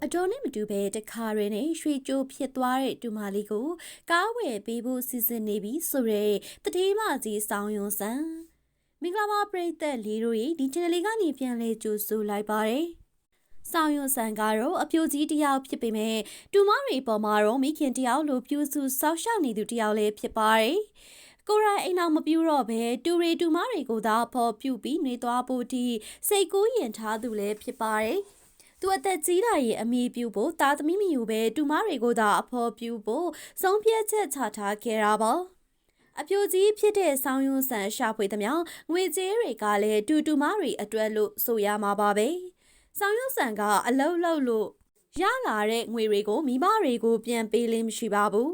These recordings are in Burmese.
အတော်နဲ့မတူပဲတခါရင်းနဲ့ရွှေကြိုးဖြစ်သွားတဲ့တူမလေးကိုကားဝယ်ပေးဖို့စီစဉ်နေပြီဆိုရဲတတိမကြီးဆောင်ယွန်ဆန်မင်္ဂလာပါပရိသတ်လေးတို့ရေဒီ channel လေးကနေပြန်လဲကြိုဆိုလိုက်ပါတယ်ဆောင်ယွန်ဆန်ကတော့အပြိုကြီးတယောက်ဖြစ်ပေမဲ့တူမတွေပေါ်မှာတော့မိခင်တယောက်လိုပြူစုစောက်ရှောက်နေသူတယောက်လည်းဖြစ်ပါတယ်ကိုရိုင်းအိမ်အောင်မပြူတော့ပဲတူရီတူမတွေကိုသာဖော်ပြူပြီးနေသွားဖို့ဒီစိတ်ကူးရင်ထားသူလည်းဖြစ်ပါတယ်သူအသက်ကြီးတာရဲ့အမိပြုဖို့တာသမီမယူပဲတူမတွေကိုသာအဖော်ပြူဖို့ဆုံးဖြတ်ချက်ချထားခဲ့တာပါအပြိုကြီးဖြစ်တဲ့ဆောင်းယွန်းဆန်ရှာဖွေသမျှငွေကြေးတွေကလည်းတူမတွေအတွက်လို့ဆိုရမှာပါပဲဆောင်းယွန်းဆန်ကအလုံးလုံးလို့ရလာတဲ့ငွေတွေကိုမိဘတွေကိုပြန်ပေးလိမ့်မရှိပါဘူး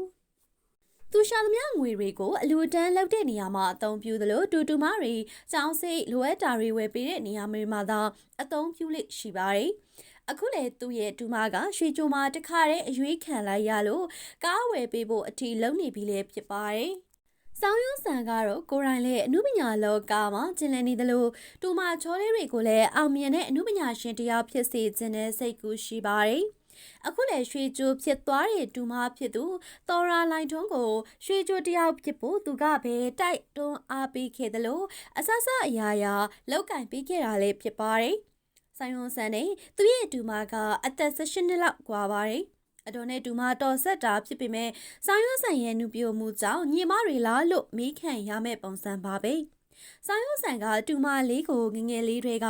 သူရှာသမျှငွေတွေကိုအလူတန်းလောက်တဲ့နေရာမှာအသုံးပြုသလိုတူမတွေကျောင်းစိတ်လိုအပ်တာတွေဝယ်ပေးတဲ့နေရာမှာသာအသုံးပြုလိမ့်ရှိပါတယ်အခုလေသူ့ရဲ့တူမကရွှေကြိုမှာတခါတည်းအရွေးခံလိုက်ရလို့ကားဝယ်ပေးဖို့အထီလုံးနေပြီလေဖြစ်ပါတယ်။ဆောင်းယွန်းဆန်ကတော့ကိုရိုင်းလေအမှုပညာလောကမှာကျင်လည်နေသလိုတူမချောလေးတွေကိုလည်းအောင်မြင်တဲ့အမှုပညာရှင်တယောက်ဖြစ်စေခြင်းနဲ့စိတ်ကူးရှိပါတယ်။အခုလေရွှေကြိုဖြစ်သွားတဲ့တူမဖြစ်သူတော်ရာလိုင်ထွန်းကိုရွှေကြိုတယောက်ဖြစ်ဖို့သူကပဲတိုက်တွန်းအားပေးခဲ့သလိုအဆဆအရာရာလောက်ကင်ပေးခဲ့တာလည်းဖြစ်ပါတယ်။ဆိုင်ယွန်ဆန်နဲ့သူ့ရဲ့တူမကအသက်18နှစ်လောက်กว่าပါတယ်အတော်နဲ့တူမတော်ဆက်တာဖြစ်ပေမဲ့ဆိုင်ယွန်ဆန်ရဲ့နုပြိုမှုကြောင့်ညီမတွေလားလို့မေးခံရမဲ့ပုံစံပါပဲဆိုင်ယွန်ဆန်ကတူမလေးကိုငငယ်လေးတွေက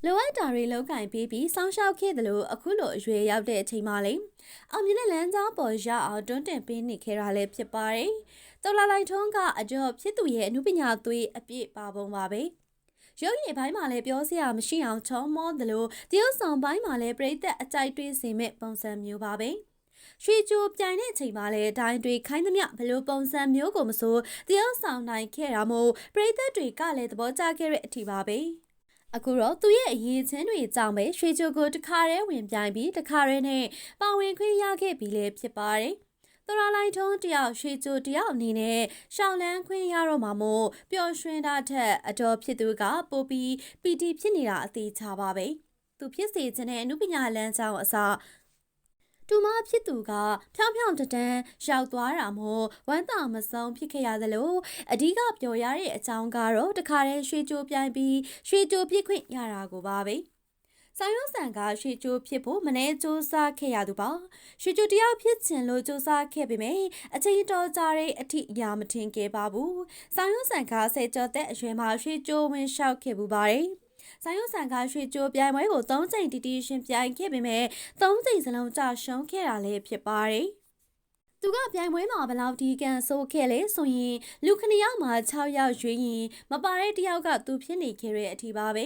လိုအပ်တာတွေလောက်ကင်ပေးပြီးစောင်းရှောက်ခဲ့တယ်လို့အခုလိုအရွယ်ရောက်တဲ့အချိန်မှလေအောင်မြင်တဲ့လမ်းကြောင်းပေါ်ရအောင်တွန်းတင်ပေးနေခဲ့တာလည်းဖြစ်ပါတယ်တော်လာလိုက်ထုံးကအတော်ဖြစ်သူရဲ့အမှုပညာသွေးအပြည့်ပါပုံပါပဲရုပ်ရည်ပိုင်းမှာလည်းပြောစရာမရှိအောင်ချောမောသလိုတရုတ်ဆောင်ပိုင်းမှာလည်းပြိသက်အကြိုက်တွေးစေမဲ့ပုံစံမျိုးပါပဲရွှေကြိုပြိုင်တဲ့အချိန်မှာလည်းဒိုင်းတွေခိုင်းသမျှဘလို့ပုံစံမျိုးကိုမဆိုတရုတ်ဆောင်နိုင်ခဲ့တာမို့ပြိသက်တွေကလည်းသဘောကျခဲ့တဲ့အထီပါပဲအခုတော့သူ့ရဲ့အရေးချင်းတွေကြောင့်ပဲရွှေကြိုကိုတခါတည်းဝင်ပြိုင်ပြီးတခါတည်းနဲ့ပါဝင်ခွင့်ရခဲ့ပြီလေဖြစ်ပါတယ်တော်လာလိုက်ထုံးတယောက်ရွှေကြိုတယောက်အနေနဲ့ရှောင်းလန်းခွင့်ရတော့မှာမို့ပျော်ရွှင်တာထက်အတော်ဖြစ်သူကပိုပြီးပီတီဖြစ်နေတာအသေးချပါပဲသူဖြစ်စေခြင်းနဲ့အမှုပညာလမ်းကြောင်းအစားတူမဖြစ်သူကဖြောင်းဖြောင်းတန်းရောက်သွားတာမို့ဝမ်းသာမဆုံးဖြစ်ခဲ့ရသလိုအဓိကပျော်ရတဲ့အကြောင်းကတော့တခါတည်းရွှေကြိုပြိုင်ပြီးရွှေကြိုပြစ်ခွင့်ရတာကိုပါပဲဆိုင်ရုံးဆန်ကရွှေကြိုဖြစ်ဖို့မနှဲစူးစမ်းခဲ့ရသူပါရွှေကြိုတယောက်ဖြစ်ချင်လို့စူးစမ်းခဲ့ပေမဲ့အချိန်တော်ကြာတဲ့အထိအရာမထင်ခဲ့ပါဘူးဆိုင်ရုံးဆန်ကဆယ်ကျော်တဲ့အရွယ်မှာရွှေကြိုဝင်လျှောက်ခဲ့ပူပါတယ်ဆိုင်ရုံးဆန်ကရွှေကြိုပြိုင်ပွဲကို3ချိန်တီတီရှင်ပြိုင်ခဲ့ပေမဲ့3ချိန်စလုံးကြာရှုံးခဲ့တာလည်းဖြစ်ပါတယ်သူကပြိုင်ပွဲမှာဘလောက်ဒီကန်ဆိုးခဲ့လဲဆိုရင်လူ9ယောက်မှာ6ယောက်ရွေးရင်မပါတဲ့တယောက်ကသူဖြစ်နေခဲ့တဲ့အထီပါပဲ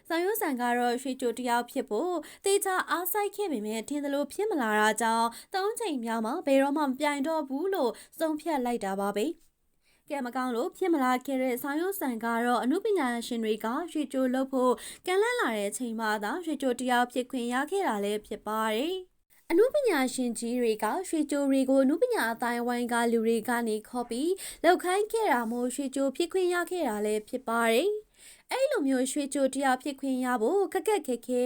ဆောင်ရွက်ဆန်ကတော့ရွှေကြိုတယောက်ဖြစ်ဖို့တေချာအားစိုက်ခဲ့ပေမဲ့ထင်သလိုဖြစ်မလာတာကြောင့်3ချိန်မြောက်မှဘယ်တော့မှမပြိုင်တော့ဘူးလို့ဆုံးဖြတ်လိုက်တာပါပဲကဲမကောင်းလို့ဖြစ်မလာခဲ့တဲ့ဆောင်ရွက်ဆန်ကတော့အမှုပညာရှင်တွေကရွှေကြိုလုပ်ဖို့ကန့်လန့်လာတဲ့အချိန်မှသာရွှေကြိုတယောက်ဖြစ်ခွင့်ရခဲ့တာလည်းဖြစ်ပါတယ်အမှုပညာရှင်ကြီးတွေကရွှေကြိုတွေကိုအမှုပညာအတိုင်းဝိုင်းကလူတွေကနေခေါ်ပြီးလောက်ခိုင်းခဲ့တာမို့ရွှေကြိုဖြစ်ခွင့်ရခဲ့တာလည်းဖြစ်ပါတယ်အဲ့လိုမျိုးရွှေကြိုတရားဖြစ်ခွင့်ရဖို့ခက်ခက်ခဲခဲ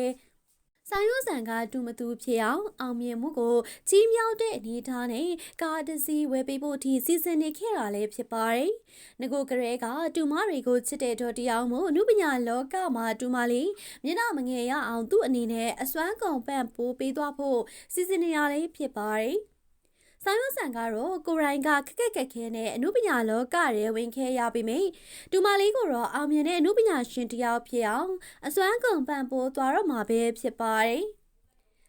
ဆိုင်ရုံးဆန်ကတူမတူဖြစ်အောင်မြင်မှုကိုကြီးမြောက်တဲ့အနေထားနဲ့ကားတစ်စီးဝယ်ပေးဖို့အထိစီစဉ်နေခဲ့တာလည်းဖြစ်ပါတယ်။ငကိုကလေးကတူမတွေကိုချစ်တဲ့တော်တရားမို့အမှုပညာလောကမှာတူမလေးမျက်နှာမငယ်ရအောင်သူ့အနေနဲ့အစွမ်းကုန်ပံ့ပိုးပေးသွားဖို့စီစဉ်နေရလေးဖြစ်ပါတယ်။ဆိုင်ရုံးဆန်ကတော့ကိုရိုင်းကခက်ခက်ခဲနဲ့အမှုပညာလောကရဲဝင်ခဲရပြီမိတူမလေးကိုတော့အောင်မြင်တဲ့အမှုပညာရှင်တယောက်ဖြစ်အောင်အစွမ်းကုန်ပံ့ပိုးသွားတော့မှာပဲဖြစ်ပါတယ်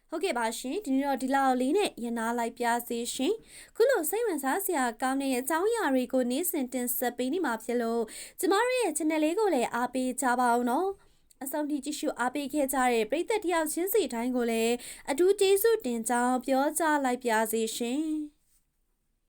ဟုတ်ကဲ့ပါရှင်ဒီနေ့တော့ဒီလောက်လေးနဲ့ရနာလိုက်ပြစေရှင်ခုလိုစိတ်ဝင်စားစရာကောင်းတဲ့အကြောင်းအရာတွေကိုနေ့စဉ်တင်ဆက်ပေးနေမှာဖြစ်လို့ကျမတို့ရဲ့ channel လေးကိုလည်းအားပေးကြပါအောင်နော်အဆုံးထိကြည့်ရှုအားပေးခဲ့ကြတဲ့ပရိသတ်တယောက်ချင်းစီတိုင်းကိုလည်းအထူးကျေးဇူးတင်ကြောင်းပြောကြားလိုက်ပါစေရှင်